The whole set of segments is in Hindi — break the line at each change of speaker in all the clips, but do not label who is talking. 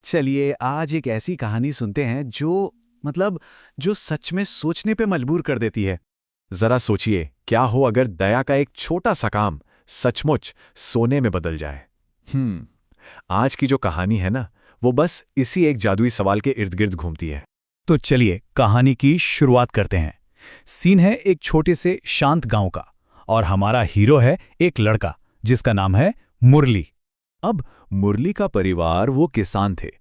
चलिए आज एक ऐसी कहानी सुनते हैं जो सच में सोचने पे मजबूर कर देती है। जरा सोचिए, क्या हो अगर दया का एक छोटा सा काम सचमुच सोने में बदल जाए। हम्म आज की जो कहानी है ना, वो बस इसी एक जादुई सवाल के इर्द गिर्द घूमती है।
तो चलिए कहानी की शुरुआत करते हैं। सीन है एक छोटे से शांत गांव का और हमारा हीरो है एक लड़का जिसका नाम है मुरली।
अब मुरली का परिवार वो किसान थे,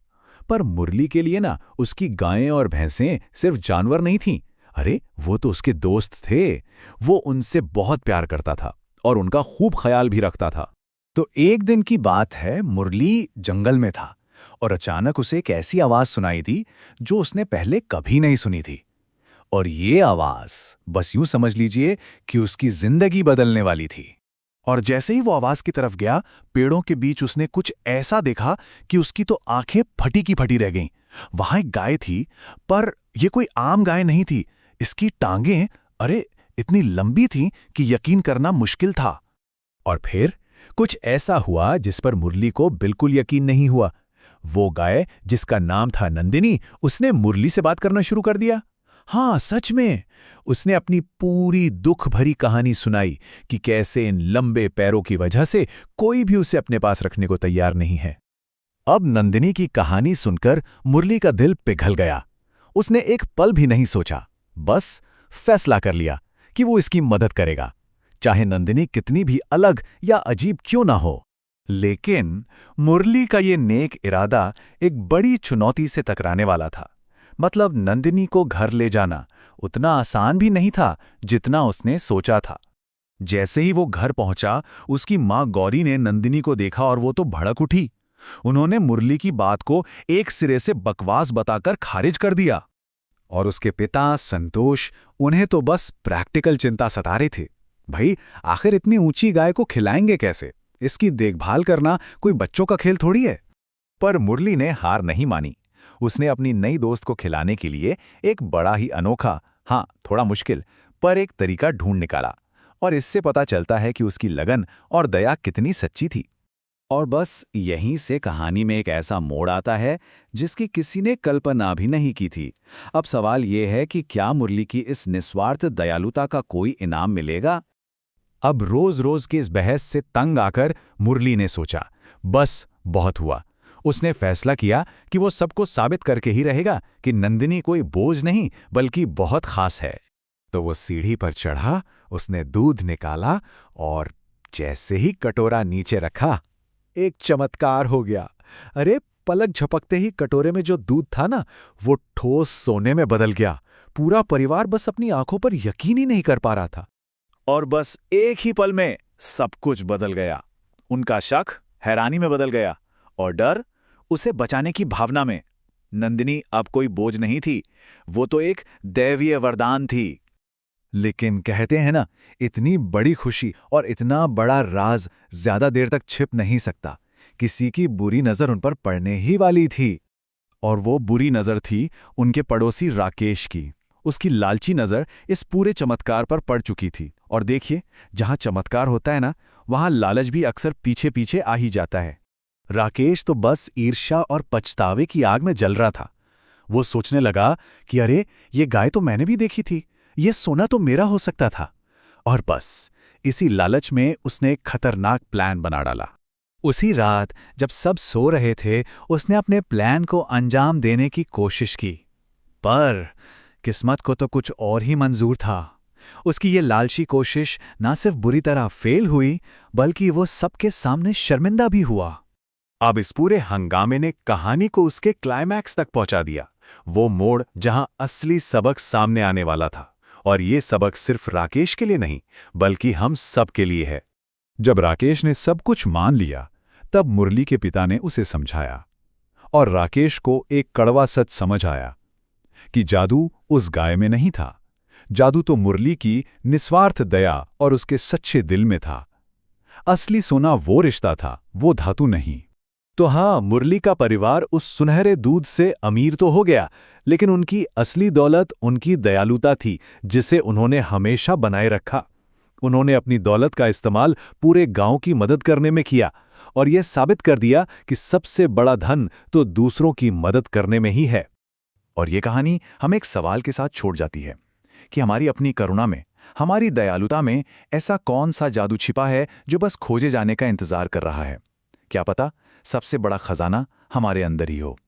पर मुरली के लिए ना उसकी गायें और भैंसें सिर्फ जानवर नहीं थीं। अरे वो तो उसके दोस्त थे। वो उनसे बहुत प्यार करता था और उनका खूब ख्याल भी रखता था।
तो एक दिन की बात है, मुरली जंगल में था और अचानक उसे एक ऐसी आवाज सुनाई दी जो उसने पहले कभी नहीं सुनी थी। और ये आवाज, बस यूं समझ लीजिए कि उसकी जिंदगी बदलने वाली थी।
और जैसे ही वो आवाज की तरफ गया, पेड़ों के बीच उसने कुछ ऐसा देखा कि उसकी तो आंखें फटी की फटी रह गईं। वहां एक गाय थी, पर यह कोई आम गाय नहीं थी। इसकी टांगें, अरे, इतनी लंबी थीं कि यकीन करना मुश्किल था।
और फिर कुछ ऐसा हुआ जिस पर मुरली को बिल्कुल यकीन नहीं हुआ। वो गाय जिसका नाम था नंदिनी, उसने मुरली से बात करना शुरू कर दिया। हाँ, सच में उसने अपनी पूरी दुख भरी कहानी सुनाई कि कैसे इन लंबे पैरों की वजह से कोई भी उसे अपने पास रखने को तैयार नहीं है। अब नंदिनी की कहानी सुनकर मुरली का दिल पिघल गया। उसने एक पल भी नहीं सोचा, बस फैसला कर लिया कि वो इसकी मदद करेगा, चाहे नंदिनी कितनी भी अलग या अजीब क्यों ना हो। लेकिन मुरली का ये नेक इरादा एक बड़ी चुनौती से टकराने वाला था। मतलब नंदिनी को घर ले जाना उतना आसान भी नहीं था जितना उसने सोचा था। जैसे ही वो घर पहुंचा, उसकी मां गौरी ने नंदिनी को देखा और वो तो भड़क उठी। उन्होंने मुरली की बात को एक सिरे से बकवास बताकर खारिज कर दिया। और उसके पिता संतोष, उन्हें तो बस प्रैक्टिकल चिंता सता रही थी। भाई, आखिर इतनी ऊंची गाय को खिलाएंगे कैसे? इसकी देखभाल करना कोई बच्चों का खेल थोड़ी है। पर मुरली ने हार नहीं मानी। उसने अपनी नई दोस्त को खिलाने के लिए एक बड़ा ही अनोखा, हाँ थोड़ा मुश्किल, पर एक तरीका ढूंढ निकाला। और इससे पता चलता है कि उसकी लगन और दया कितनी सच्ची थी। और बस यहीं से कहानी में एक ऐसा मोड़ आता है जिसकी किसी ने कल्पना भी नहीं की थी। अब सवाल यह है कि क्या मुरली की इस निस्वार्थ दयालुता का कोई इनाम मिलेगा? अब रोज रोज की इस बहस से तंग आकर मुरली ने सोचा, बस बहुत हुआ। उसने फैसला किया कि वो सबको साबित करके ही रहेगा कि नंदिनी कोई बोझ नहीं बल्कि बहुत खास है। तो वो सीढ़ी पर चढ़ा, उसने दूध निकाला और जैसे ही कटोरा नीचे रखा, एक चमत्कार हो गया। अरे, पलक झपकते ही कटोरे में जो दूध था ना, वो ठोस सोने में बदल गया। पूरा परिवार बस अपनी आंखों पर यकीन ही नहीं कर पा रहा था। और बस एक ही पल में सब कुछ बदल गया। उनका शक हैरानी में बदल गया और डर उसे बचाने की भावना में। नंदिनी अब कोई बोझ नहीं थी, वो तो एक दैवीय वरदान थी। लेकिन कहते हैं ना, इतनी बड़ी खुशी और इतना बड़ा राज ज्यादा देर तक छिप नहीं सकता। किसी की बुरी नजर उन पर पड़ने ही वाली थी। और वो बुरी नजर थी उनके पड़ोसी राकेश की। उसकी लालची नजर इस पूरे चमत्कार पर पड़ चुकी थी। और देखिए, जहां चमत्कार होता है ना, वहां लालच भी अक्सर पीछे पीछे आ ही जाता है। राकेश तो बस ईर्ष्या और पछतावे की आग में जल रहा था। वो सोचने लगा कि अरे, ये गाय तो मैंने भी देखी थी, ये सोना तो मेरा हो सकता था। और बस इसी लालच में उसने एक खतरनाक प्लान बना डाला। उसी रात जब सब सो रहे थे, उसने अपने प्लान को अंजाम देने की कोशिश की। पर किस्मत को तो कुछ और ही मंजूर था। उसकी ये लालची कोशिश ना सिर्फ बुरी तरह फेल हुई, बल्कि वो सबके सामने शर्मिंदा भी हुआ। अब इस पूरे हंगामे ने कहानी को उसके क्लाइमैक्स तक पहुंचा दिया। वो मोड़ जहां असली सबक सामने आने वाला था। और ये सबक सिर्फ राकेश के लिए नहीं, बल्कि हम सब के लिए है। जब राकेश ने सब कुछ मान लिया, तब मुरली के पिता ने उसे समझाया। और राकेश को एक कड़वा सच समझ आया कि जादू उस गाय में नहीं था। जादू तो मुरली की निस्वार्थ दया और उसके सच्चे दिल में था। असली सोना वो रिश्ता था, वो धातु नहीं। तो हाँ, मुरली का परिवार उस सुनहरे दूध से अमीर तो हो गया, लेकिन उनकी असली दौलत उनकी दयालुता थी, जिसे उन्होंने हमेशा बनाए रखा। उन्होंने अपनी दौलत का इस्तेमाल पूरे गांव की मदद करने में किया और यह साबित कर दिया कि सबसे बड़ा धन तो दूसरों की मदद करने में ही है।
और ये कहानी हमें एक सवाल के साथ छोड़ जाती है कि हमारी अपनी करुणा में, हमारी दयालुता में ऐसा कौन सा जादू छिपा है जो बस खोजे जाने का इंतजार कर रहा है। क्या पता सबसे बड़ा खजाना हमारे अंदर ही हो।